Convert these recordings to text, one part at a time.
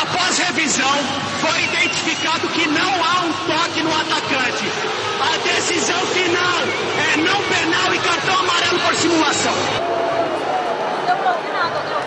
Após revisão, foi identificado que não há um toque no atacante. A decisão final é não penal e cartão amarelo por simulação. Não deu toque nada, deu.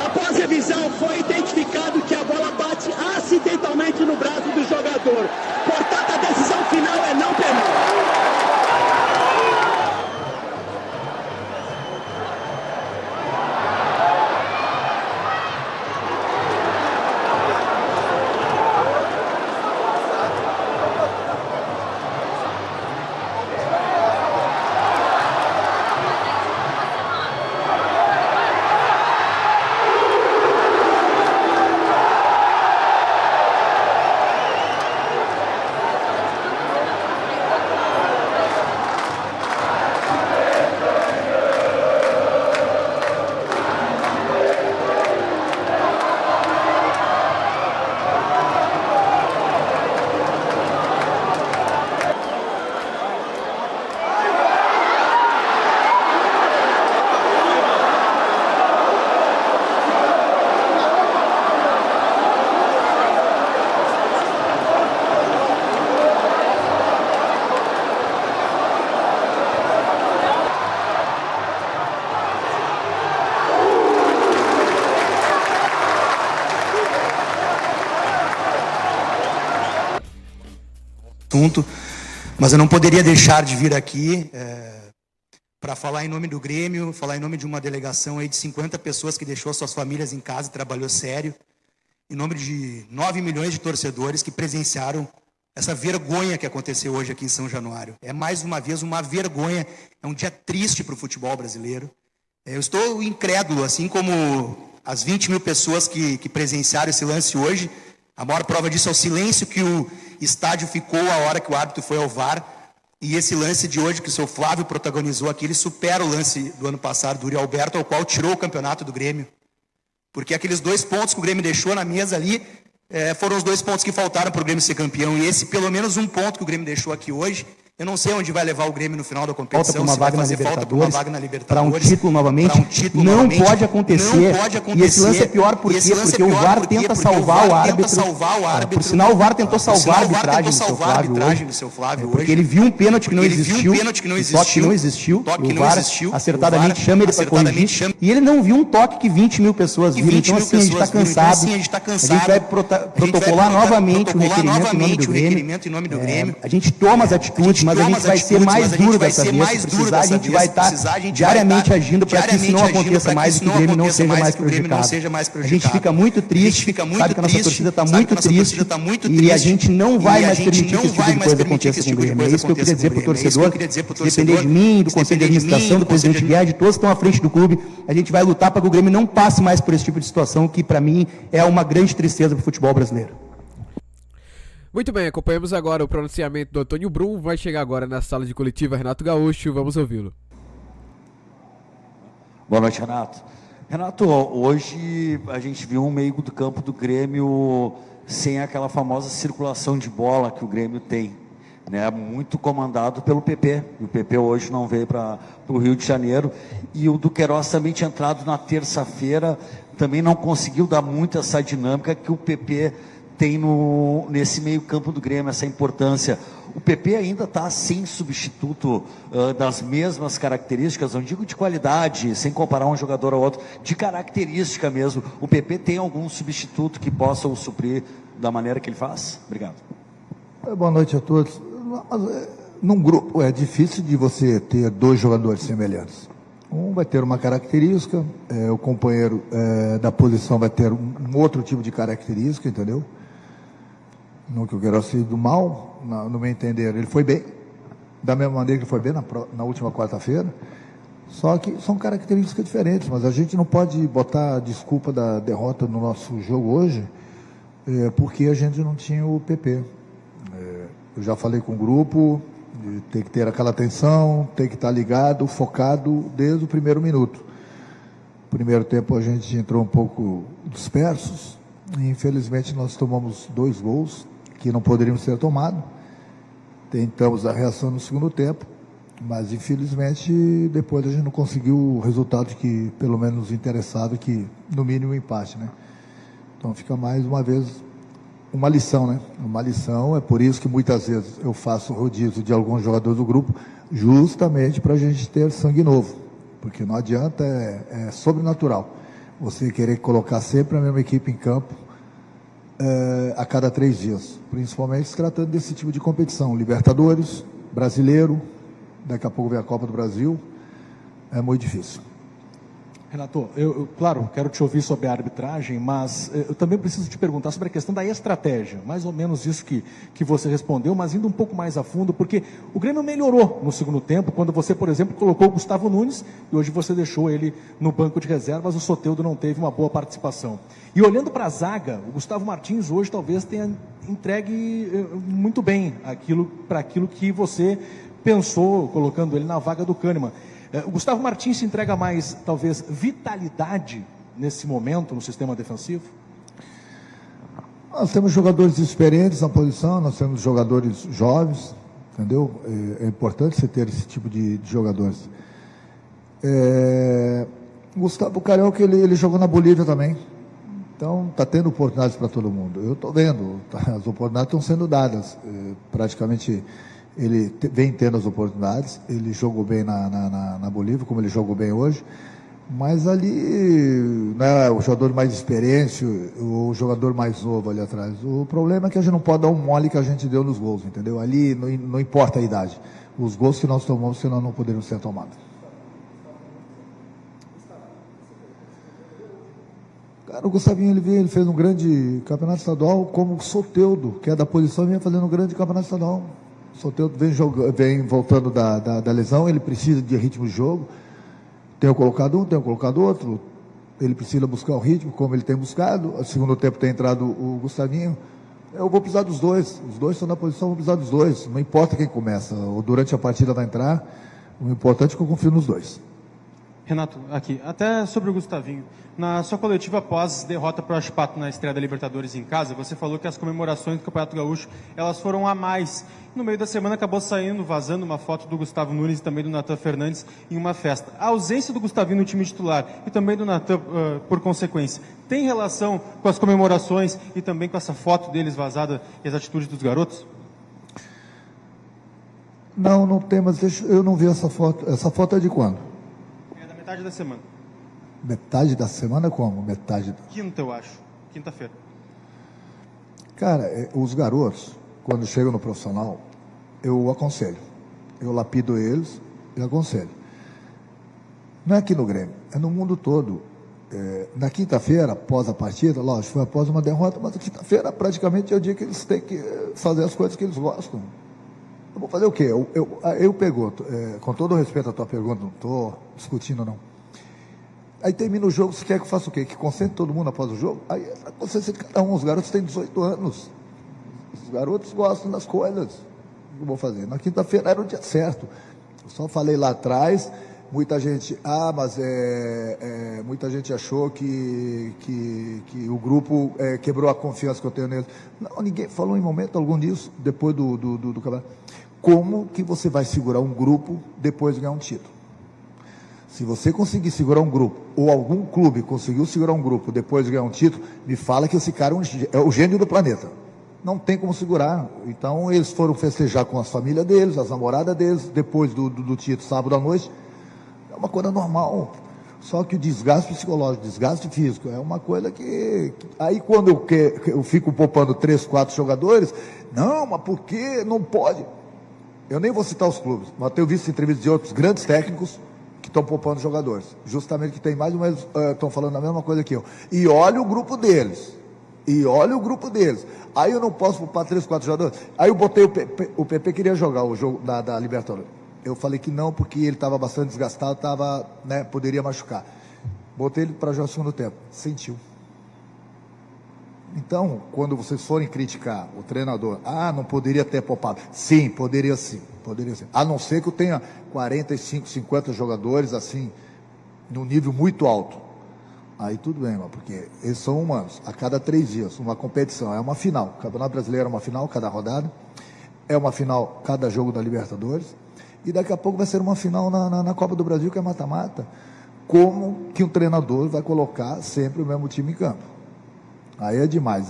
Após revisão, foi identificado que a bola bate acidentalmente no braço do jogador. Portanto, a decisão final é não penal. Mas eu não poderia deixar de vir aqui para falar em nome do Grêmio, falar em nome de uma delegação aí de 50 pessoas que deixou suas famílias em casa e trabalhou sério, em nome de 9 milhões de torcedores que presenciaram essa vergonha que aconteceu hoje aqui em São Januário. É mais uma vez uma vergonha, é um dia triste para o futebol brasileiro. Eu estou incrédulo, assim como as 20 mil pessoas que presenciaram esse lance hoje. A maior prova disso é o silêncio que o estádio ficou a hora que o árbitro foi ao VAR. E esse lance de hoje que o seu Flávio protagonizou aqui, ele supera o lance do ano passado do Uri Alberto, ao qual tirou o campeonato do Grêmio. Porque aqueles 2 pontos que o Grêmio deixou na mesa ali, foram os 2 pontos que faltaram para o Grêmio ser campeão. E esse, pelo menos 1 ponto que o Grêmio deixou aqui hoje, eu não sei onde vai levar o Grêmio no final da competição. Falta para uma vaga na Libertadores, para um título novamente. Não pode acontecer. E esse lance é pior por quê? Porque o VAR tenta salvar o árbitro. Por sinal, o VAR tentou salvar a arbitragem do seu Flávio hoje. Porque ele viu um pênalti que não existiu. Toque que não existiu. E o VAR acertadamente chama ele para corrigir. E ele não viu um toque que 20 mil pessoas viram. Então, assim, a gente está cansado. A gente vai protocolar novamente o requerimento em nome do Grêmio. A gente toma as atitudes, mas a gente vai ser mais duro dessa vez. Se precisar, a gente vai estar diariamente agindo para que isso não aconteça mais e que o Grêmio não seja mais prejudicado. A gente fica muito triste, sabe que a nossa torcida está muito triste e a gente não vai mais permitir que esse tipo de coisa aconteça com o Grêmio. É isso que eu queria dizer para o torcedor. Se depender de mim, do Conselho de Administração, do presidente Guerra, de todos que estão à frente do clube, a gente vai lutar para que o Grêmio não passe mais por esse tipo de situação, que para mim é uma grande tristeza para o futebol brasileiro. Muito bem, acompanhamos agora o pronunciamento do Antônio Brum. Vai chegar agora na sala de coletiva Renato Gaúcho. Vamos ouvi-lo. Boa noite, Renato. Renato, hoje a gente viu um meio do campo do Grêmio sem aquela famosa circulação de bola que o Grêmio tem, né? Muito comandado pelo PP. E o PP hoje não veio para o Rio de Janeiro. E o Duqueiroz também tinha entrado na terça-feira, também não conseguiu dar muito essa dinâmica que o PP tem nesse meio campo do Grêmio, essa importância. O PP ainda está sem substituto das mesmas características, não digo de qualidade, sem comparar um jogador ao outro, de característica mesmo. O PP tem algum substituto que possa o suprir da maneira que ele faz? Obrigado. Boa noite a todos. Num grupo é difícil de você ter dois jogadores semelhantes. Um vai ter uma característica, o companheiro da posição vai ter um outro tipo de característica, entendeu? Não que eu quero ser do mal, no meu entender, ele foi bem, da mesma maneira que ele foi bem na última quarta-feira, só que são características diferentes, mas a gente não pode botar a desculpa da derrota no nosso jogo hoje, porque a gente não tinha o PP. Eu já falei com o grupo, tem que ter aquela atenção, tem que estar ligado, focado desde o primeiro minuto. Primeiro tempo a gente entrou um pouco dispersos, e infelizmente nós tomamos 2 gols que não poderiam ser tomados. Tentamos a reação no segundo tempo, mas infelizmente depois a gente não conseguiu o resultado que pelo menos nos interessava, que no mínimo um empate, né? Então fica mais uma vez uma lição, né? Uma lição, é por isso que muitas vezes eu faço rodízio de alguns jogadores do grupo, justamente para a gente ter sangue novo, porque não adianta, é sobrenatural você querer colocar sempre a mesma equipe em campo a cada 3 dias, principalmente se tratando desse tipo de competição, Libertadores, Brasileiro, daqui a pouco vem a Copa do Brasil, é muito difícil. Renato, eu, claro, quero te ouvir sobre a arbitragem, mas eu também preciso te perguntar sobre a questão da estratégia, mais ou menos isso que você respondeu, mas indo um pouco mais a fundo, porque o Grêmio melhorou no segundo tempo, quando você, por exemplo, colocou o Gustavo Nunes, e hoje você deixou ele no banco de reservas, o Soteldo não teve uma boa participação. E olhando para a zaga, o Gustavo Martins hoje talvez tenha entregue muito bem para aquilo que você pensou, colocando ele na vaga do Kahneman. O Gustavo Martins se entrega mais, talvez, vitalidade nesse momento no sistema defensivo? Nós temos jogadores experientes na posição, nós temos jogadores jovens, entendeu? É importante você ter esse tipo de jogadores. O Gustavo Carioca, ele jogou na Bolívia também, então está tendo oportunidades para todo mundo. Eu estou vendo, as oportunidades estão sendo dadas, praticamente. Ele vem tendo as oportunidades, ele jogou bem na Bolívia, como ele jogou bem hoje, mas ali, né, o jogador mais experiente, o jogador mais novo ali atrás. O problema é que a gente não pode dar um mole que a gente deu nos gols, entendeu? Ali não importa a idade. Os gols que nós tomamos, senão não poderiam ser tomados. Cara, o Gustavinho, ele fez um grande campeonato estadual, como o Soteldo, que é da posição, vinha fazendo um grande campeonato estadual. O Soteldo vem voltando da lesão, ele precisa de ritmo de jogo. Tem colocado um, tem colocado outro. Ele precisa buscar o ritmo, como ele tem buscado. No segundo tempo tem entrado o Gustavinho. Eu vou precisar dos dois. Os dois estão na posição, eu vou precisar dos dois. Não importa quem começa, ou durante a partida vai entrar. O importante é que eu confio nos dois. Renato, aqui, até sobre o Gustavinho. Na sua coletiva após derrota para o Huachipato na estreia da Libertadores em casa, você falou que as comemorações do Campeonato Gaúcho, elas foram a mais. No meio da semana acabou vazando uma foto do Gustavo Nunes e também do Natan Fernandes em uma festa. A ausência do Gustavinho no time titular e também do Natan, por consequência, tem relação com as comemorações e também com essa foto deles vazada e as atitudes dos garotos? Não tem, mas eu não vi essa foto. Essa foto é de quando? É da metade da semana. Metade da semana como? Quinta, eu acho. Quinta-feira. Cara, os garotos, quando chegam no profissional, eu aconselho. Eu lapido eles e aconselho. Não é aqui no Grêmio, é no mundo todo. Na quinta-feira, após a partida, lógico, foi após uma derrota, mas a quinta-feira praticamente é o dia que eles têm que fazer as coisas que eles gostam. Eu vou fazer o quê? Eu pergunto, com todo o respeito à tua pergunta, não estou discutindo não. Aí termina o jogo, você quer que eu faça o quê? Que concentre todo mundo após o jogo? Aí é consciência de cada um. Os garotos têm 18 anos. Os garotos gostam das coisas. O que eu vou fazer? Na quinta-feira era o dia certo. Eu só falei lá atrás, muita gente, muita gente achou que o grupo quebrou a confiança que eu tenho neles. Não, ninguém falou em momento algum disso, depois do campeonato. Como que você vai segurar um grupo depois de ganhar um título? Se você conseguir segurar um grupo, ou algum clube conseguiu segurar um grupo depois de ganhar um título, me fala que esse cara é o gênio do planeta. Não tem como segurar. Então eles foram festejar com as famílias deles, as namoradas deles, depois do título, sábado à noite. É uma coisa normal. Só que o desgaste psicológico, o desgaste físico, é uma coisa que... Aí quando eu fico poupando 3, 4 jogadores, não, mas por que não pode? Eu nem vou citar os clubes, mas tenho visto entrevistas de outros grandes técnicos que estão poupando jogadores. Justamente que tem mais ou menos, estão falando a mesma coisa que eu. E olha o grupo deles. Aí eu não posso poupar 3, 4 jogadores. Aí eu botei o PP queria jogar o jogo da Libertadores. Eu falei que não, porque ele estava bastante desgastado, poderia machucar. Botei ele para jogar o segundo tempo. Sentiu. Então, quando vocês forem criticar o treinador, não poderia ter poupado. Sim, poderia sim. A não ser que eu tenha 45, 50 jogadores, assim, num nível muito alto. Aí tudo bem, porque eles são humanos. A cada 3 dias, uma competição, é uma final. O Campeonato Brasileiro é uma final, cada rodada. É uma final, cada jogo da Libertadores. E daqui a pouco vai ser uma final na Copa do Brasil, que é mata-mata. Como que um treinador vai colocar sempre o mesmo time em campo? Aí é demais.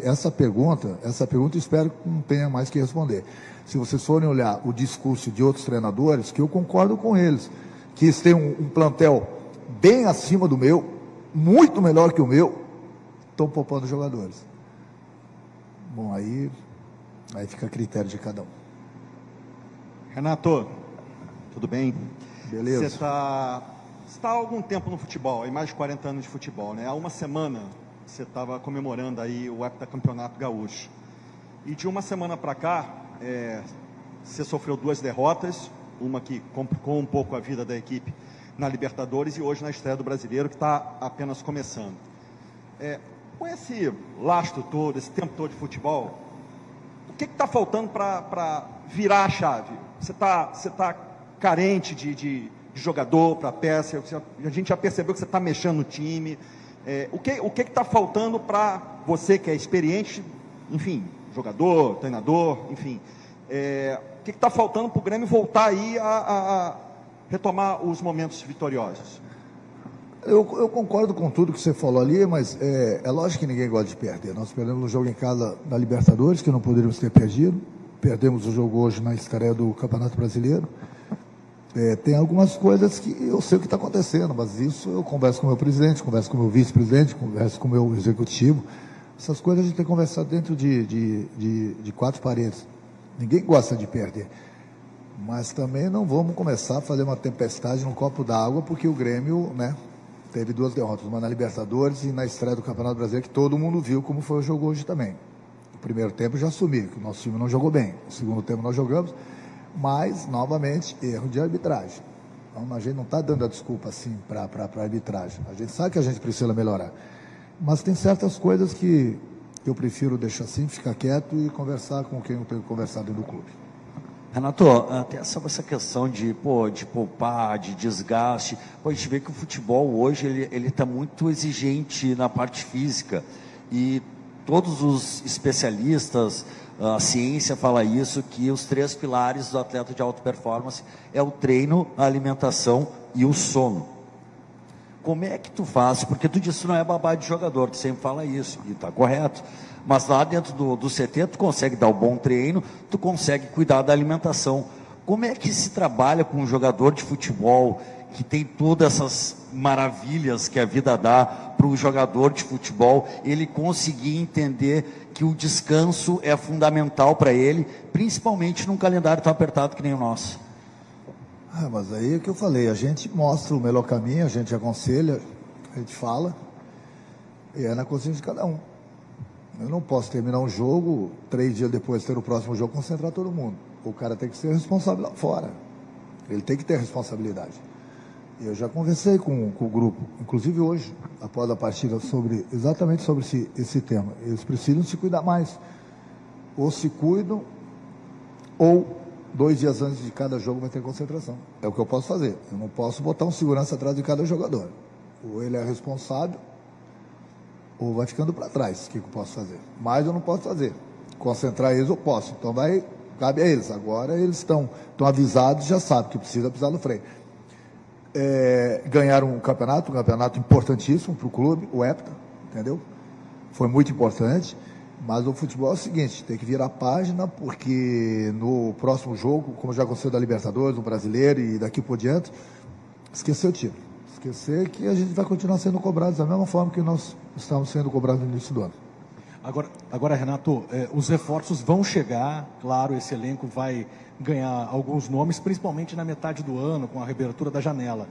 Essa pergunta eu espero que não tenha mais que responder. Se vocês forem olhar o discurso de outros treinadores, que eu concordo com eles, que eles têm um plantel bem acima do meu, muito melhor que o meu, estão poupando jogadores. Bom, aí fica a critério de cada um. Renato, tudo bem? Beleza. Você está há algum tempo no futebol, aí mais de 40 anos de futebol, né? Há uma semana você estava comemorando aí o heptacampeonato gaúcho. E de uma semana para cá, você sofreu 2 derrotas, uma que complicou um pouco a vida da equipe na Libertadores e hoje na estreia do Brasileiro, que está apenas começando. Com esse lastro todo, esse tempo todo de futebol, o que está faltando para virar a chave? Você tá carente de jogador para peça, a gente já percebeu que você está mexendo no time. O que está faltando para você que é experiente, enfim, jogador, treinador, enfim, o que está faltando para o Grêmio voltar aí a retomar os momentos vitoriosos? Eu concordo com tudo que você falou ali, mas é lógico que ninguém gosta de perder. Nós perdemos um jogo em casa da Libertadores, que não poderíamos ter perdido. Perdemos o jogo hoje na estreia do Campeonato Brasileiro. Tem algumas coisas que eu sei o que está acontecendo, mas isso eu converso com o meu presidente, converso com o meu vice-presidente, converso com o meu executivo. Essas coisas a gente tem que conversar dentro de 4 paredes. Ninguém gosta de perder. Mas também não vamos começar a fazer uma tempestade num copo d'água, porque o Grêmio, teve 2 derrotas, uma na Libertadores e na estreia do Campeonato Brasileiro, que todo mundo viu como foi o jogo hoje também. No primeiro tempo já assumi que o nosso time não jogou bem. No segundo tempo nós jogamos, mas, novamente, erro de arbitragem. Então, a gente não está dando a desculpa assim para a arbitragem. A gente sabe que a gente precisa melhorar. Mas tem certas coisas que eu prefiro deixar assim, ficar quieto e conversar com quem eu tenho conversado dentro do clube. Renato, até sobre essa questão de poupar, de desgaste, a gente vê que o futebol hoje ele está muito exigente na parte física e todos os especialistas, a ciência fala isso, que os 3 pilares do atleta de alta performance é o treino, a alimentação e o sono. Como é que tu faz? Porque tu disse que não é babá de jogador, tu sempre fala isso, e está correto. Mas lá dentro do CT tu consegue dar um bom treino, tu consegue cuidar da alimentação. Como é que se trabalha com um jogador de futebol que tem todas essas maravilhas que a vida dá para o jogador de futebol, ele conseguir entender que o descanso é fundamental para ele, principalmente num calendário tão apertado que nem o nosso? Mas aí é o que eu falei, a gente mostra o melhor caminho, a gente aconselha, a gente fala, e é na consciência de cada um. Eu não posso terminar um jogo, 3 dias depois ter o próximo jogo, concentrar todo mundo. O cara tem que ser responsável lá fora. Ele tem que ter responsabilidade. Eu já conversei com o grupo, inclusive hoje, após a partida, exatamente sobre esse tema. Eles precisam se cuidar mais. Ou se cuidam, ou 2 dias antes de cada jogo vai ter concentração. É o que eu posso fazer. Eu não posso botar um segurança atrás de cada jogador. Ou ele é responsável, ou vai ficando para trás. O que eu posso fazer? Mas eu não posso fazer. Concentrar eles eu posso. Então cabe a eles. Agora eles estão avisados, já sabem que precisa pisar no freio. ganharam um campeonato importantíssimo para o clube, o Hepta, entendeu? Foi muito importante, mas o futebol é o seguinte, tem que virar a página, porque no próximo jogo, como já aconteceu da Libertadores, no Brasileiro e daqui por diante, esquecer o time. Esquecer que a gente vai continuar sendo cobrados da mesma forma que nós estamos sendo cobrados no início do ano. Agora, Renato, os reforços vão chegar, claro, esse elenco vai ganhar alguns nomes, principalmente na metade do ano, com a reabertura da janela.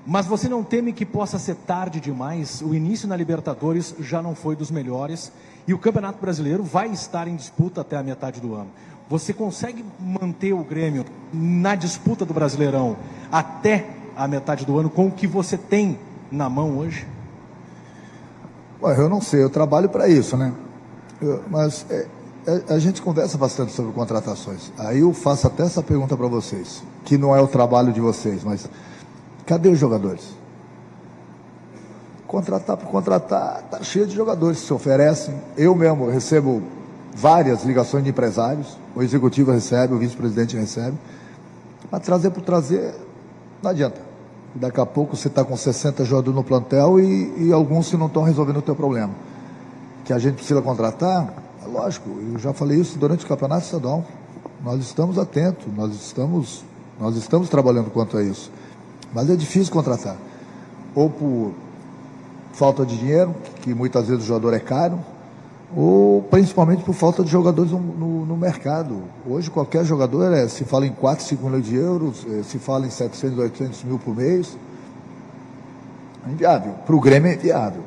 Mas você não teme que possa ser tarde demais? O início na Libertadores já não foi dos melhores e o Campeonato Brasileiro vai estar em disputa até a metade do ano. Você consegue manter o Grêmio na disputa do Brasileirão até a metade do ano com o que você tem na mão hoje? Eu não sei, eu trabalho para isso, né? Mas a gente conversa bastante sobre contratações. Aí eu faço até essa pergunta para vocês, que não é o trabalho de vocês, mas cadê os jogadores? Contratar por contratar, tá cheio de jogadores que se oferecem. Eu mesmo recebo várias ligações de empresários, o executivo recebe, o vice-presidente recebe, mas trazer por trazer não adianta. Daqui a pouco você está com 60 jogadores no plantel e alguns que não estão resolvendo o teu problema. Que a gente precisa contratar, é lógico, eu já falei isso durante o Campeonato Estadual. Nós estamos atentos, nós estamos trabalhando quanto a isso. Mas é difícil contratar. Ou por falta de dinheiro, que muitas vezes o jogador é caro, ou principalmente por falta de jogadores no mercado. Hoje qualquer jogador, se fala em 4, 5 milhões de euros, se fala em 700, 800 mil por mês. É inviável. Para o Grêmio é inviável.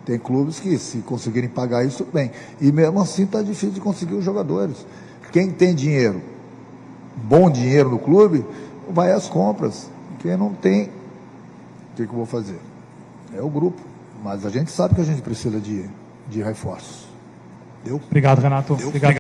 Tem clubes que, se conseguirem pagar isso, tudo bem. E mesmo assim está difícil de conseguir os jogadores. Quem tem dinheiro, bom dinheiro no clube, vai às compras. Quem não tem, o que eu vou fazer? É o grupo. Mas a gente sabe que a gente precisa de reforços. Obrigado, Renato. Obrigado.